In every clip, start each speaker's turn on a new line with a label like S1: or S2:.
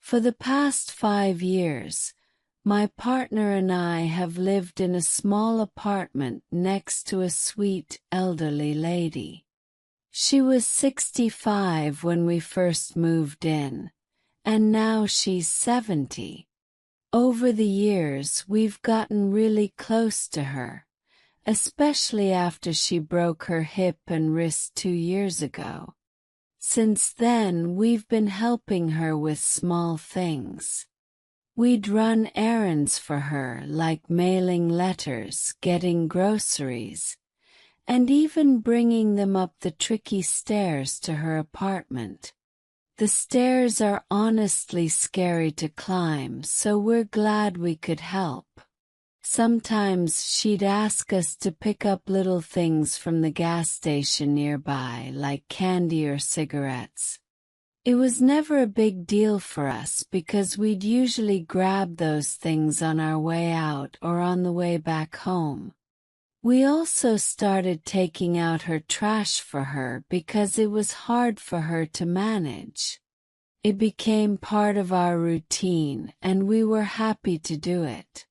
S1: For the past 5 years, my partner and I have lived in a small apartment next to a sweet, elderly lady. She was 65 when we first moved in, and now she's 70. Over the years, we've gotten really close to her, especially after she broke her hip and wrist 2 years ago. Since then, we've been helping her with small things. We'd run errands for her, like mailing letters, getting groceries, and even bringing them up the tricky stairs to her apartment. The stairs are honestly scary to climb, so we're glad we could help. Sometimes she'd ask us to pick up little things from the gas station nearby, like candy or cigarettes. It was never a big deal for us because we'd usually grab those things on our way out or on the way back home. We also started taking out her trash for her because it was hard for her to manage. It became part of our routine, and we were happy to do it.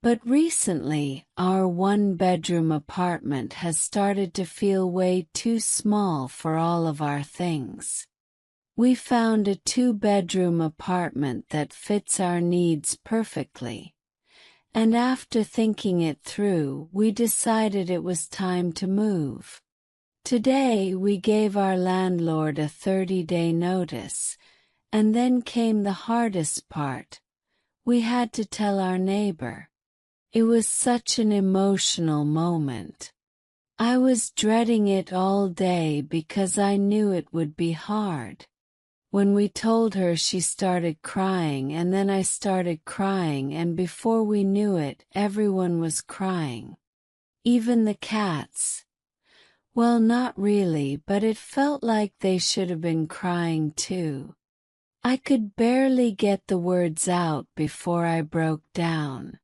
S1: But recently, our one-bedroom apartment has started to feel way too small for all of our things. We found a 2-bedroom apartment that fits our needs perfectly. And after thinking it through, we decided it was time to move. Today we gave our landlord a 30-day notice, and then came the hardest part. We had to tell our neighbor. It was such an emotional moment. I was dreading it all day because I knew it would be hard. When we told her, she started crying, and then I started crying, and before we knew it, everyone was crying. Even the cats. Well, not really, but it felt like they should have been crying too. I could barely get the words out before I broke down.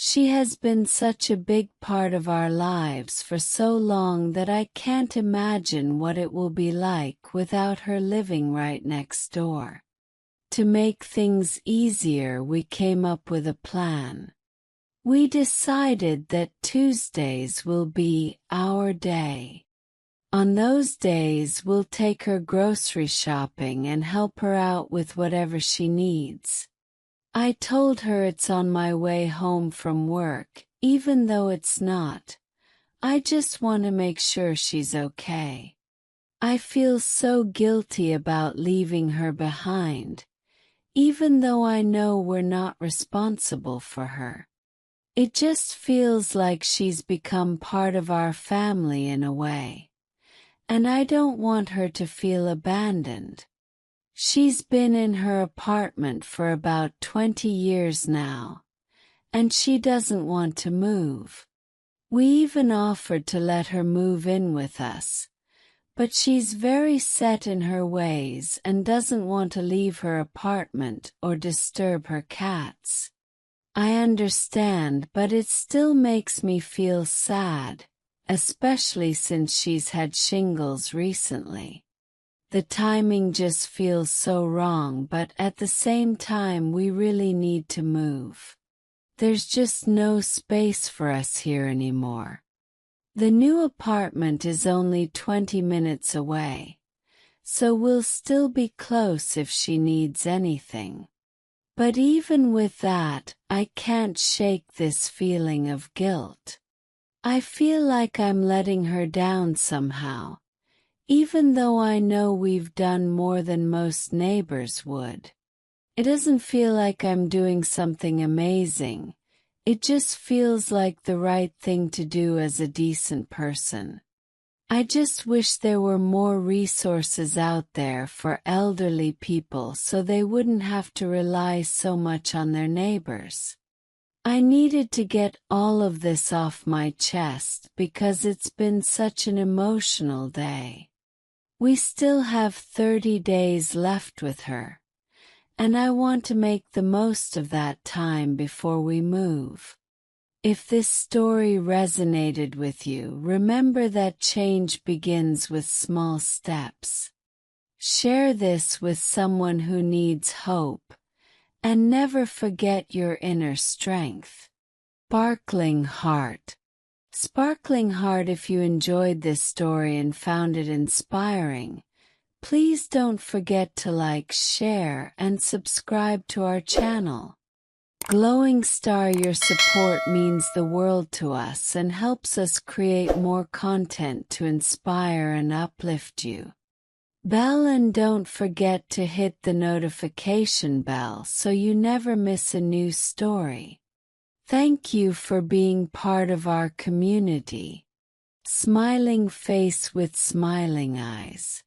S1: She has been such a big part of our lives for so long that I can't imagine what it will be like without her living right next door. To make things easier, we came up with a plan. We decided that Tuesdays will be our day. On those days, we'll take her grocery shopping and help her out with whatever she needs. I told her it's on my way home from work, even though it's not. I just want to make sure she's okay. I feel so guilty about leaving her behind, even though I know we're not responsible for her. It just feels like she's become part of our family in a way, and I don't want her to feel abandoned. She's been in her apartment for about 20 years now, and she doesn't want to move. We even offered to let her move in with us, but she's very set in her ways and doesn't want to leave her apartment or disturb her cats. I understand, but it still makes me feel sad, especially since she's had shingles recently. The timing just feels so wrong, but at the same time we really need to move. There's just no space for us here anymore. The new apartment is only 20 minutes away, so we'll still be close if she needs anything. But even with that, I can't shake this feeling of guilt. I feel like I'm letting her down somehow, even though I know we've done more than most neighbors would. It doesn't feel like I'm doing something amazing. It just feels like the right thing to do as a decent person. I just wish there were more resources out there for elderly people so they wouldn't have to rely so much on their neighbors. I needed to get all of this off my chest because it's been such an emotional day. We still have 30 days left with her, and I want to make the most of that time before we move. If this story resonated with you, remember that change begins with small steps. Share this with someone who needs hope, and never forget your inner strength. Sparkling Heart. Sparkling Heart, if you enjoyed this story and found it inspiring, please don't forget to like, share, and subscribe to our channel. Glowing Star, your support means the world to us and helps us create more content to inspire and uplift you. Bell, and don't forget to hit the notification bell so you never miss a new story. Thank you for being part of our community. Smiling Face with Smiling Eyes.